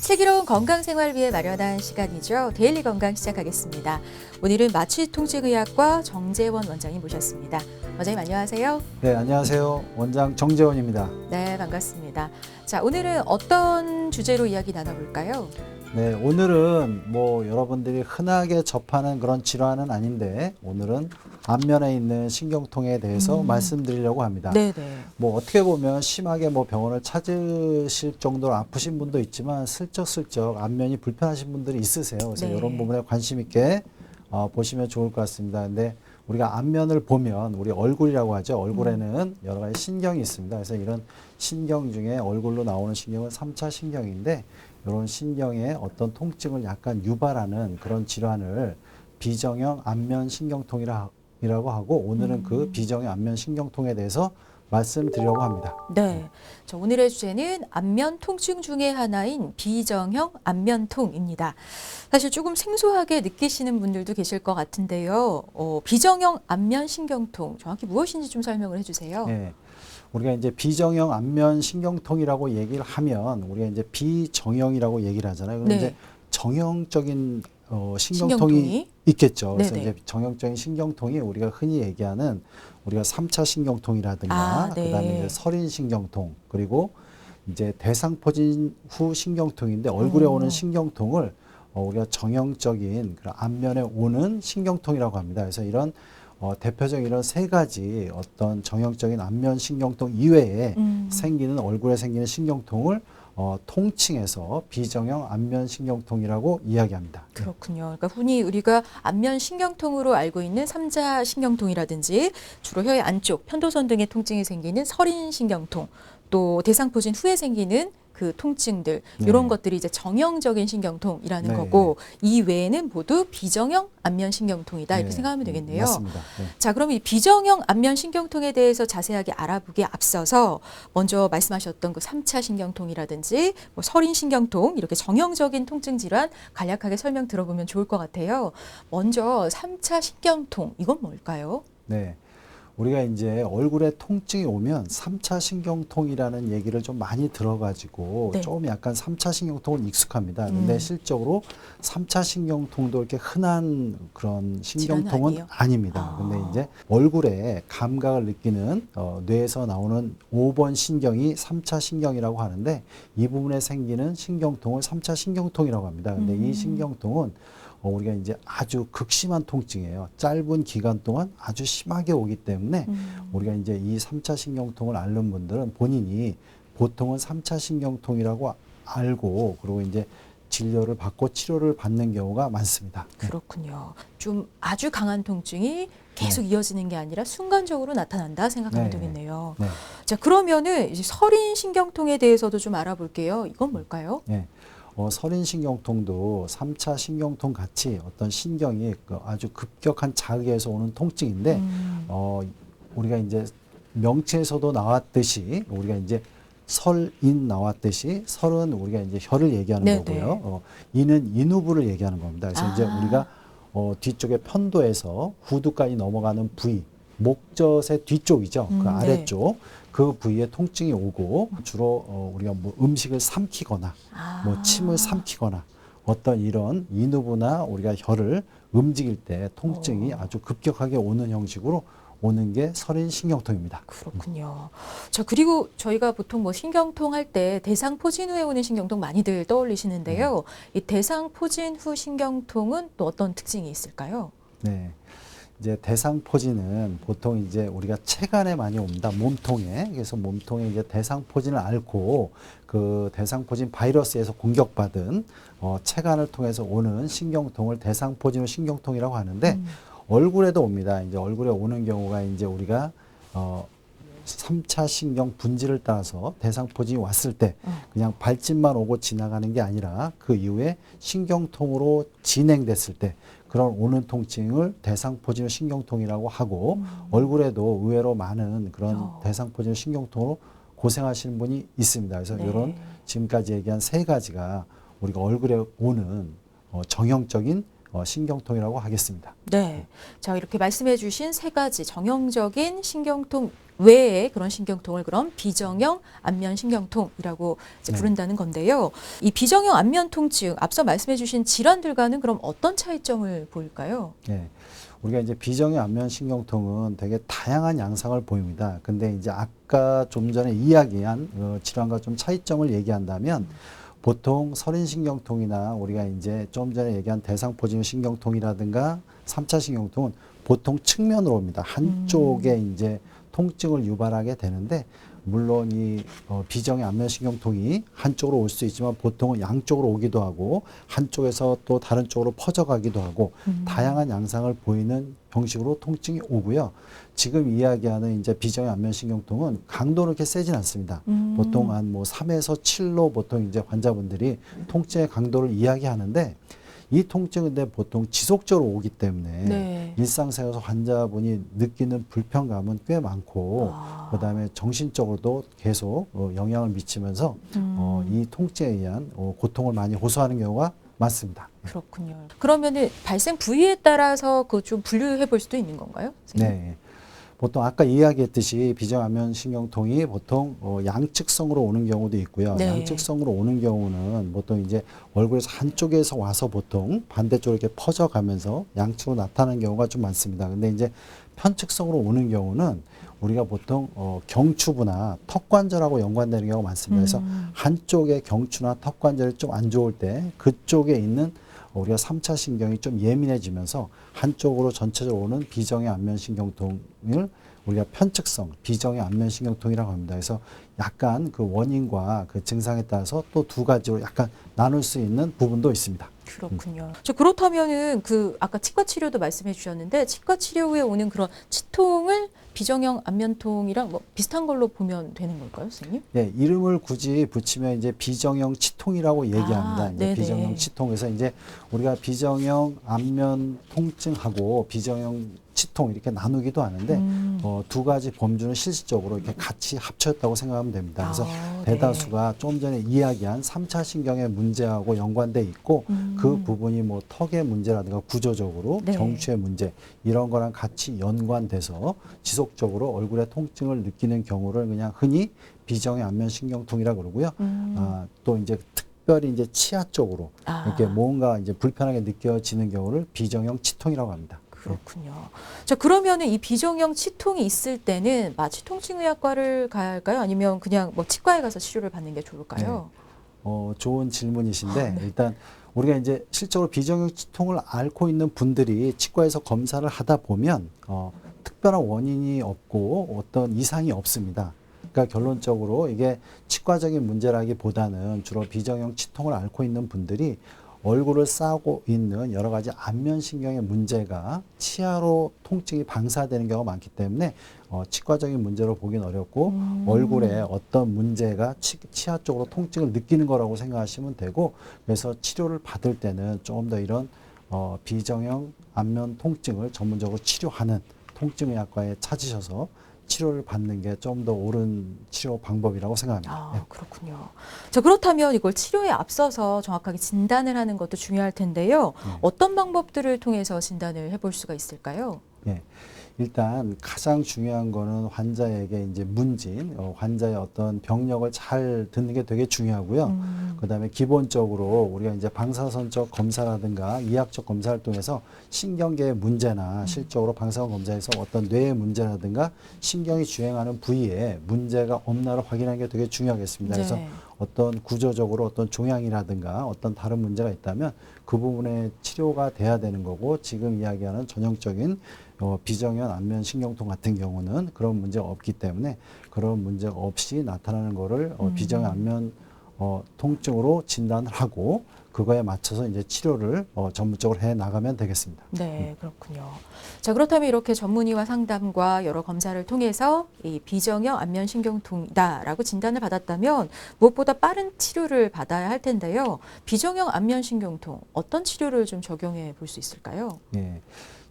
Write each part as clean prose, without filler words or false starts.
슬기로운 건강생활 위해 마련한 시간이죠. 데일리 건강 시작하겠습니다. 오늘은 마취통증의학과 정재원 원장님 모셨습니다. 원장님 안녕하세요. 네, 안녕하세요. 원장 정재원입니다. 네, 반갑습니다. 자, 오늘은 어떤 주제로 이야기 나눠볼까요? 네, 오늘은 여러분들이 흔하게 접하는 그런 질환은 아닌데 오늘은 안면에 있는 신경통에 대해서 말씀드리려고 합니다. 네네. 어떻게 보면 심하게 병원을 찾으실 정도로 아프신 분도 있지만 슬쩍슬쩍 안면이 불편하신 분들이 있으세요. 그래서 네. 이런 부분에 관심 있게 보시면 좋을 것 같습니다. 근데 우리가 안면을 보면 우리 얼굴이라고 하죠. 얼굴에는 여러 가지 신경이 있습니다. 그래서 이런 신경 중에 얼굴로 나오는 신경은 3차 신경인데 이런 신경의 어떤 통증을 약간 유발하는 그런 질환을 비정형 안면 신경통이라고 하고 오늘은 그 비정형 안면 신경통에 대해서 말씀드리려고 합니다. 네. 자, 오늘의 주제는 안면 통증 중에 하나인 비정형 안면통입니다. 사실 조금 생소하게 느끼시는 분들도 계실 것 같은데요. 비정형 안면 신경통 정확히 무엇인지 좀 설명을 해주세요. 네. 우리가 이제 비정형 안면 신경통이라고 얘기를 하면 우리가 이제 비정형이라고 얘기를 하잖아요. 그럼 네. 이제 정형적인 신경통이 신경통이? 있겠죠. 그래서 네네. 이제 정형적인 신경통이 우리가 흔히 얘기하는 우리가 3차 신경통이라든가 네. 그다음에 이제 설인 신경통 그리고 이제 대상포진 후 신경통인데 얼굴에 오는 신경통을 우리가 정형적인 그런 안면에 오는 신경통이라고 합니다. 그래서 이런 대표적인 이런 세 가지 어떤 정형적인 안면 신경통 이외에 생기는 얼굴에 생기는 신경통을 통칭해서 비정형 안면 신경통이라고 이야기합니다. 그렇군요. 그러니까 흔히 우리가 안면 신경통으로 알고 있는 3자 신경통이라든지 주로 혀의 안쪽, 편도선 등의 통증이 생기는 설인 신경통, 또 대상포진 후에 생기는 그 통증들 네. 이런 것들이 이제 정형적인 신경통이라는 네. 거고 이 외에는 모두 비정형 안면 신경통이다 이렇게 네. 생각하면 되겠네요. 맞습니다. 네. 자, 그럼 이 비정형 안면 신경통에 대해서 자세하게 알아보기에 앞서서 먼저 말씀하셨던 그 3차 신경통이라든지 설인 신경통 이렇게 정형적인 통증 질환 간략하게 설명 들어보면 좋을 것 같아요. 먼저 3차 신경통 이건 뭘까요? 네. 우리가 이제 얼굴에 통증이 오면 3차 신경통이라는 얘기를 좀 많이 들어가지고 네. 좀 약간 3차 신경통은 익숙합니다. 근데 실적으로 3차 신경통도 이렇게 흔한 그런 신경통은 아니에요? 아닙니다. 근데 이제 얼굴에 감각을 느끼는 뇌에서 나오는 5번 신경이 3차 신경이라고 하는데 이 부분에 생기는 신경통을 3차 신경통이라고 합니다. 근데 이 신경통은 우리가 이제 아주 극심한 통증이에요. 짧은 기간 동안 아주 심하게 오기 때문에 우리가 이제 이 3차 신경통을 앓는 분들은 본인이 보통은 3차 신경통이라고 알고 그리고 이제 진료를 받고 치료를 받는 경우가 많습니다. 그렇군요. 좀 아주 강한 통증이 계속 이어지는 게 아니라 순간적으로 나타난다 생각하면 네. 되겠네요. 네. 자, 그러면은 이제 설인 신경통에 대해서도 좀 알아볼게요. 이건 뭘까요? 네. 설인 신경통도 3차 신경통 같이 어떤 신경이 아주 급격한 자극에서 오는 통증인데 우리가 이제 명칭에서도 나왔듯이 우리가 이제 설인 나왔듯이 설은 우리가 이제 혀를 얘기하는 네네. 거고요. 인은 인후부를 얘기하는 겁니다. 그래서 이제 우리가 뒤쪽에 편도에서 후두까지 넘어가는 부위, 목젖의 뒤쪽이죠. 그 네. 아래쪽 그 부위에 통증이 오고 주로 우리가 음식을 삼키거나 침을 삼키거나 어떤 이런 인후부나 우리가 혀를 움직일 때 통증이 아주 급격하게 오는 형식으로 오는 게 설인 신경통입니다. 그렇군요. 자, 그리고 저희가 보통 신경통 할 때 대상포진 후에 오는 신경통 많이들 떠올리시는데요. 이 대상포진 후 신경통은 또 어떤 특징이 있을까요? 네. 이제 대상포진은 보통 이제 우리가 체간에 많이 옵니다. 몸통에. 그래서 몸통에 이제 대상포진을 앓고 그 대상포진 바이러스에서 공격받은 체간을 통해서 오는 신경통을 대상포진 후 신경통이라고 하는데 얼굴에도 옵니다. 이제 얼굴에 오는 경우가 이제 우리가 3차 신경 분지를 따라서 대상포진이 왔을 때 그냥 발진만 오고 지나가는 게 아니라 그 이후에 신경통으로 진행됐을 때 그런 오는 통증을 대상포진 신경통이라고 하고 얼굴에도 의외로 많은 그런 대상포진 신경통으로 고생하시는 분이 있습니다. 그래서 네. 이런 지금까지 얘기한 세 가지가 우리가 얼굴에 오는 정형적인 신경통이라고 하겠습니다. 네. 자, 이렇게 말씀해 주신 세 가지 정형적인 신경통 외에 그런 신경통을 그럼 비정형 안면 신경통이라고 이제 네. 부른다는 건데요. 이 비정형 안면 통증 앞서 말씀해 주신 질환들과는 그럼 어떤 차이점을 보일까요? 네. 우리가 이제 비정형 안면 신경통은 되게 다양한 양상을 보입니다. 근데 이제 아까 좀 전에 이야기한 질환과 좀 차이점을 얘기한다면 보통 서린신경통이나 우리가 이제 좀 전에 얘기한 대상포진 신경통이라든가 3차 신경통은 보통 측면으로 옵니다. 한쪽에 이제 통증을 유발하게 되는데 물론 이 비정형 안면신경통이 한쪽으로 올 수 있지만 보통은 양쪽으로 오기도 하고 한쪽에서 또 다른 쪽으로 퍼져가기도 하고 다양한 양상을 보이는 형식으로 통증이 오고요. 지금 이야기하는 이제 비정형 안면신경통은 강도는 그렇게 세진 않습니다. 보통 한 뭐 3에서 7로 보통 이제 환자분들이 통증의 강도를 이야기하는데 이 통증은 근데 보통 지속적으로 오기 때문에 네. 일상생활에서 환자분이 느끼는 불편감은 꽤 많고 그다음에 정신적으로도 계속 영향을 미치면서 이 통증에 의한 고통을 많이 호소하는 경우가 많습니다. 그렇군요. 그러면은 발생 부위에 따라서 그 좀 분류해 볼 수도 있는 건가요? 선생님? 네. 보통 아까 이야기했듯이 비정안면 신경통이 보통 양측성으로 오는 경우도 있고요. 네. 양측성으로 오는 경우는 보통 이제 얼굴에서 한쪽에서 와서 보통 반대쪽으로 이렇게 퍼져가면서 양측으로 나타나는 경우가 좀 많습니다. 근데 이제 편측성으로 오는 경우는 우리가 보통 경추부나 턱관절하고 연관되는 경우가 많습니다. 그래서 한쪽의 경추나 턱관절이 좀 안 좋을 때 그쪽에 있는 우리가 3차 신경이 좀 예민해지면서 한쪽으로 전체적으로 오는 비정형 안면신경통을 우리가 편측성 비정형 안면신경통이라고 합니다. 그래서 약간 그 원인과 그 증상에 따라서 또 두 가지로 약간 나눌 수 있는 부분도 있습니다. 그렇군요. 저 그렇다면은 그 아까 치과 치료도 말씀해 주셨는데 치과 치료 후에 오는 그런 치통을 비정형 안면통이랑 뭐 비슷한 걸로 보면 되는 걸까요, 선생님? 네, 이름을 굳이 붙이면 이제 비정형 치통이라고 얘기합니다. 이제 네네. 비정형 치통에서 이제 우리가 비정형 안면 통증하고 비정형 치통 이렇게 나누기도 하는데 두 가지 범주는 실질적으로 이렇게 같이 합쳐졌다고 생각하면 됩니다. 그래서 네. 대다수가 좀 전에 이야기한 3차 신경의 문제하고 연관돼 있고 그 부분이 뭐 턱의 문제라든가 구조적으로 네. 경추의 문제 이런 거랑 같이 연관돼서 지속적으로 얼굴에 통증을 느끼는 경우를 그냥 흔히 비정형 안면신경통이라고 그러고요. 또 이제 특별히 이제 치아 쪽으로 이렇게 뭔가 이제 불편하게 느껴지는 경우를 비정형 치통이라고 합니다. 그렇군요. 자, 그러면은 이 비정형 치통이 있을 때는 마취 통증의학과를 가야 할까요? 아니면 그냥 뭐 치과에 가서 치료를 받는 게 좋을까요? 좋은 질문이신데 일단 우리가 이제 실제로 비정형 치통을 앓고 있는 분들이 치과에서 검사를 하다 보면 특별한 원인이 없고 어떤 이상이 없습니다. 그러니까 결론적으로 이게 치과적인 문제라기보다는 주로 비정형 치통을 앓고 있는 분들이 얼굴을 싸고 있는 여러 가지 안면신경의 문제가 치아로 통증이 방사되는 경우가 많기 때문에 치과적인 문제로 보기는 어렵고 얼굴에 어떤 문제가 치아 쪽으로 통증을 느끼는 거라고 생각하시면 되고 그래서 치료를 받을 때는 조금 더 이런 비정형 안면 통증을 전문적으로 치료하는 통증의학과에 찾으셔서 치료를 받는 게 좀 더 옳은 치료 방법이라고 생각합니다. 그렇군요. 자, 그렇다면 이걸 치료에 앞서서 정확하게 진단을 하는 것도 중요할 텐데요. 어떤 방법들을 통해서 진단을 해볼 수가 있을까요? 예. 일단 가장 중요한 거는 환자에게 이제 문진, 환자의 어떤 병력을 잘 듣는 게 되게 중요하고요. 그다음에 기본적으로 우리가 이제 방사선적 검사라든가 이학적 검사를 통해서 신경계의 문제나 실적으로 방사선 검사에서 어떤 뇌의 문제라든가 신경이 주행하는 부위에 문제가 없나를 확인하는 게 되게 중요하겠습니다. 그래서 어떤 구조적으로 어떤 종양이라든가 어떤 다른 문제가 있다면 그 부분에 치료가 돼야 되는 거고 지금 이야기하는 전형적인 비정형 안면 신경통 같은 경우는 그런 문제가 없기 때문에 그런 문제가 없이 나타나는 거를 비정형 안면 통증으로 진단을 하고 그거에 맞춰서 이제 치료를 전문적으로 해 나가면 되겠습니다. 네, 그렇군요. 자, 그렇다면 이렇게 전문의와 상담과 여러 검사를 통해서 이 비정형 안면신경통이다라고 진단을 받았다면 무엇보다 빠른 치료를 받아야 할 텐데요. 비정형 안면신경통 어떤 치료를 좀 적용해 볼 수 있을까요? 예.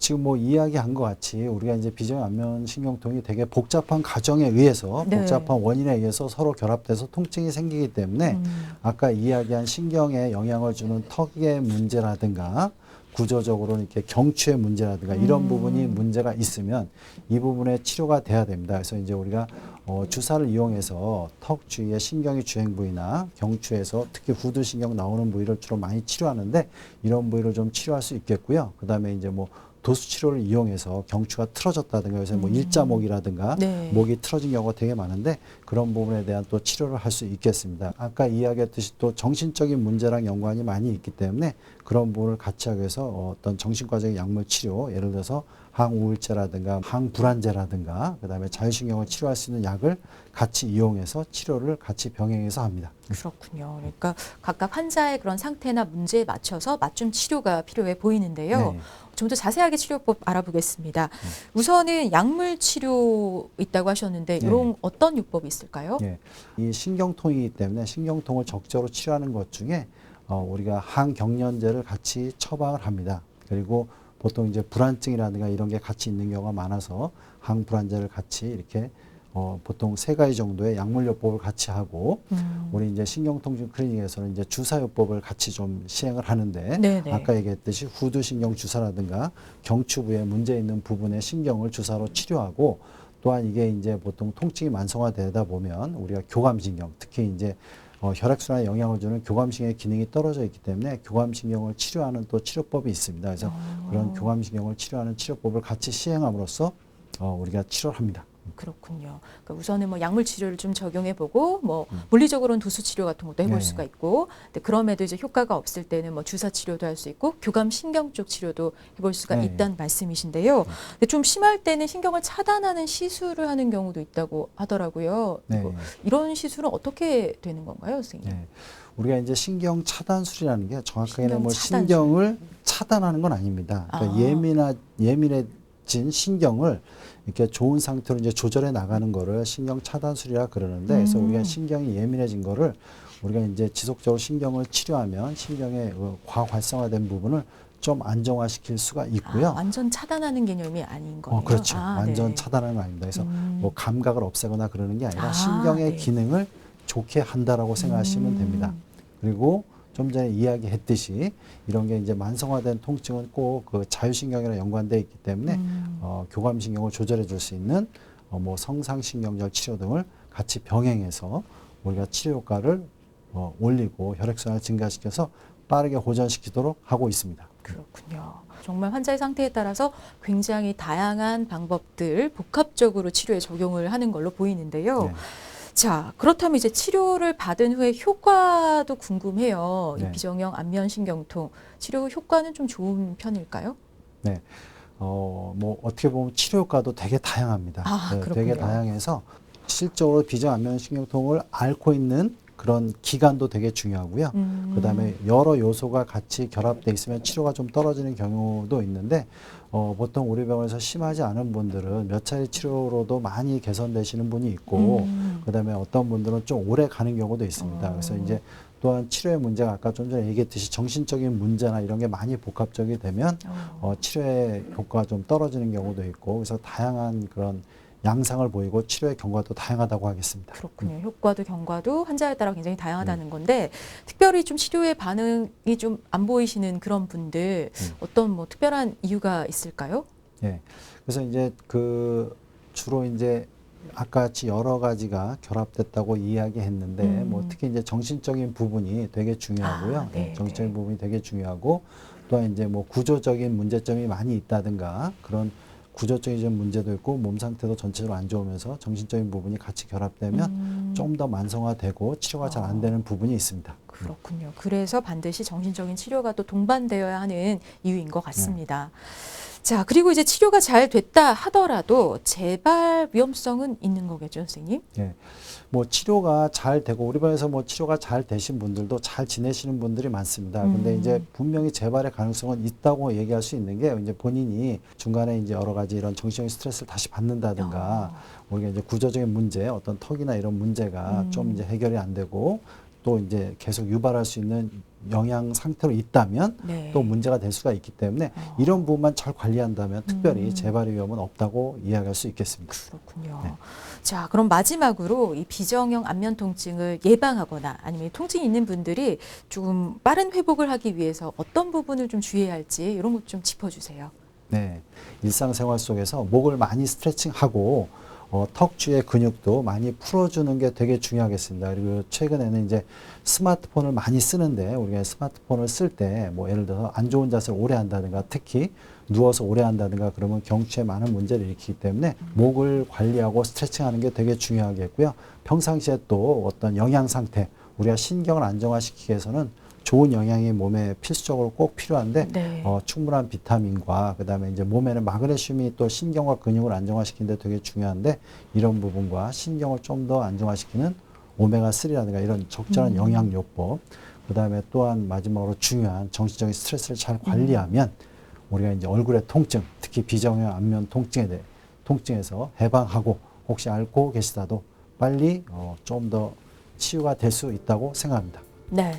지금 뭐 이야기한 것 같이 우리가 이제 비정형 안면 신경통이 되게 복잡한 과정에 의해서 복잡한 원인에 의해서 서로 결합돼서 통증이 생기기 때문에 아까 이야기한 신경에 영향을 주는 턱의 문제라든가 구조적으로 이렇게 경추의 문제라든가 이런 부분이 문제가 있으면 이 부분에 치료가 돼야 됩니다. 그래서 이제 우리가 주사를 이용해서 턱 주위의 신경의 주행 부위나 경추에서 특히 후두신경 나오는 부위를 주로 많이 치료하는데 이런 부위를 좀 치료할 수 있겠고요. 그다음에 이제 뭐 도수 치료를 이용해서 경추가 틀어졌다든가 요새 뭐 일자목이라든가 네. 목이 틀어진 경우가 되게 많은데 그런 부분에 대한 또 치료를 할 수 있겠습니다. 아까 이야기했듯이 또 정신적인 문제랑 연관이 많이 있기 때문에 그런 부분을 같이 하기 위해서 어떤 정신과적인 약물 치료, 예를 들어서 항우울제라든가 항불안제라든가 그다음에 자율신경을 치료할 수 있는 약을 같이 이용해서 치료를 같이 병행해서 합니다. 그렇군요. 그러니까 각각 환자의 그런 상태나 문제에 맞춰서 맞춤 치료가 필요해 보이는데요. 네. 좀 더 자세하게 치료법 알아보겠습니다. 우선은 약물 치료 있다고 하셨는데 네. 이런 어떤 요법이 있을까요? 예, 이 신경통이기 때문에 신경통을 적극적으로 치료하는 것 중에 우리가 항경련제를 같이 처방을 합니다. 그리고 보통 이제 불안증이라든가 이런 게 같이 있는 경우가 많아서 항불안제를 같이 이렇게 보통 3가지 정도의 약물요법을 같이 하고 우리 이제 신경통증 클리닉에서는 이제 주사요법을 같이 좀 시행을 하는데 네네. 아까 얘기했듯이 후두신경 주사라든가 경추부에 문제 있는 부분의 신경을 주사로 치료하고 또한 이게 이제 보통 통증이 만성화되다 보면 우리가 교감신경 특히 이제 혈액순환에 영향을 주는 교감신경의 기능이 떨어져 있기 때문에 교감신경을 치료하는 또 치료법이 있습니다. 그래서 그런 교감신경을 치료하는 치료법을 같이 시행함으로써 우리가 치료를 합니다. 그렇군요. 그러니까 우선은 뭐 약물 치료를 좀 적용해 보고 뭐 물리적으로는 도수 치료 같은 것도 해볼 네. 수가 있고, 근데 그럼에도 이제 효과가 없을 때는 뭐 주사 치료도 할 수 있고 교감 신경 쪽 치료도 해볼 수가 네. 있다는 말씀이신데요. 근데 좀 심할 때는 신경을 차단하는 시술을 하는 경우도 있다고 하더라고요. 네. 이런 시술은 어떻게 되는 건가요, 선생님? 네. 우리가 이제 신경 차단술이라는 게 정확하게는 신경 뭐 차단술. 신경을 차단하는 건 아닙니다. 그러니까 예민해진 신경을 이렇게 좋은 상태로 이제 조절해 나가는 거를 신경 차단술이라 그러는데 그래서 우리가 신경이 예민해진 거를 우리가 이제 지속적으로 신경을 치료하면 신경의 과활성화된 부분을 좀 안정화시킬 수가 있고요. 완전 차단하는 개념이 아닌 거예요. 그렇죠. 완전 네. 차단하는 건 아닙니다. 그래서 뭐 감각을 없애거나 그러는 게 아니라 아, 신경의 네. 기능을 좋게 한다라고 생각하시면 됩니다. 그리고 좀 전에 이야기했듯이 이런 게 이제 만성화된 통증은 꼭 그 자율신경이랑 연관되어 있기 때문에 교감신경을 조절해 줄 수 있는 뭐 성상신경절 치료 등을 같이 병행해서 우리가 치료 효과를 올리고 혈액순환을 증가시켜서 빠르게 호전시키도록 하고 있습니다. 그렇군요. 정말 환자의 상태에 따라서 굉장히 다양한 방법들 복합적으로 치료에 적용을 하는 걸로 보이는데요. 네. 자, 그렇다면 이제 치료를 받은 후에 효과도 궁금해요. 이 네. 비정형 안면신경통 치료 효과는 좀 좋은 편일까요? 네. 뭐 어떻게 보면 치료 효과도 되게 다양합니다. 되게 그렇군요. 다양해서 실적으로 비정안면신경통을 앓고 있는 그런 기간도 되게 중요하고요. 그다음에 여러 요소가 같이 결합돼 있으면 치료가 좀 떨어지는 경우도 있는데 보통 우리 병원에서 심하지 않은 분들은 몇 차례 치료로도 많이 개선되시는 분이 있고 그다음에 어떤 분들은 좀 오래 가는 경우도 있습니다. 그래서 이제 또한 치료의 문제가 아까 좀 전에 얘기했듯이 정신적인 문제나 이런 게 많이 복합적이 되면 치료의 효과가 좀 떨어지는 경우도 있고 그래서 다양한 그런 양상을 보이고 치료의 경과도 다양하다고 하겠습니다. 그렇군요. 효과도 경과도 환자에 따라 굉장히 다양하다는 건데 특별히 좀 치료의 반응이 좀 안 보이시는 그런 분들 어떤 뭐 특별한 이유가 있을까요? 예. 그래서 이제 그 주로 이제 아까 같이 여러 가지가 결합됐다고 이야기했는데 뭐 특히 이제 정신적인 부분이 되게 중요하고요. 네, 정신적인 부분이 되게 중요하고 또한 이제 뭐 구조적인 문제점이 많이 있다든가 그런 구조적인 좀 문제도 있고 몸 상태도 전체적으로 안 좋으면서 정신적인 부분이 같이 결합되면 좀 더 만성화되고 치료가 잘 안 되는 부분이 있습니다. 그렇군요. 그래서 반드시 정신적인 치료가 또 동반되어야 하는 이유인 것 같습니다. 자, 그리고 이제 치료가 잘 됐다 하더라도 재발 위험성은 있는 거겠죠, 선생님? 예. 뭐 치료가 잘 되고 우리 병에서 뭐 치료가 잘 되신 분들도 잘 지내시는 분들이 많습니다. 근데 이제 분명히 재발의 가능성은 있다고 얘기할 수 있는 게 이제 본인이 중간에 이제 여러 가지 이런 정신적인 스트레스를 다시 받는다든가 우리가 이제 구조적인 문제, 어떤 턱이나 이런 문제가 좀 이제 해결이 안 되고 또 이제 계속 유발할 수 있는 영양 상태로 있다면 네. 또 문제가 될 수가 있기 때문에 이런 부분만 잘 관리한다면 특별히 재발의 위험은 없다고 이야기할 수 있겠습니다. 그렇군요. 네. 자, 그럼 마지막으로 이 비정형 안면 통증을 예방하거나 아니면 통증이 있는 분들이 조금 빠른 회복을 하기 위해서 어떤 부분을 좀 주의해야 할지 이런 것 좀 짚어주세요. 네, 일상생활 속에서 목을 많이 스트레칭하고 턱 주의 근육도 많이 풀어주는 게 되게 중요하겠습니다. 그리고 최근에는 이제 스마트폰을 많이 쓰는데 우리가 스마트폰을 쓸 때 뭐 예를 들어서 안 좋은 자세를 오래 한다든가 특히 누워서 오래 한다든가 그러면 경추에 많은 문제를 일으키기 때문에 목을 관리하고 스트레칭하는 게 되게 중요하겠고요. 평상시에 또 어떤 영양 상태, 우리가 신경을 안정화시키기 위해서는 좋은 영양이 몸에 필수적으로 꼭 필요한데 네. 충분한 비타민과 그다음에 이제 몸에는 마그네슘이 또 신경과 근육을 안정화시키는 데 되게 중요한데 이런 부분과 신경을 좀 더 안정화시키는 오메가3라든가 이런 적절한 영양요법 그다음에 또한 마지막으로 중요한 정신적인 스트레스를 잘 관리하면 우리가 이제 얼굴의 통증, 특히 비정형 안면 통증에서 해방하고 혹시 앓고 계시다도 빨리 좀 더 치유가 될 수 있다고 생각합니다. 네.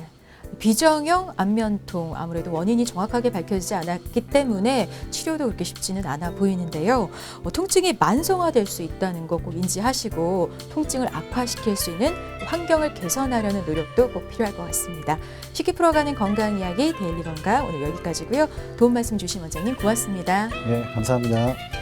비정형 안면통 아무래도 원인이 정확하게 밝혀지지 않았기 때문에 치료도 그렇게 쉽지는 않아 보이는데요. 통증이 만성화될 수 있다는 거 꼭 인지하시고 통증을 악화시킬 수 있는 환경을 개선하려는 노력도 꼭 필요할 것 같습니다. 쉽게 풀어가는 건강 이야기 데일리 건강 오늘 여기까지고요. 도움 말씀 주신 원장님 고맙습니다. 네, 감사합니다.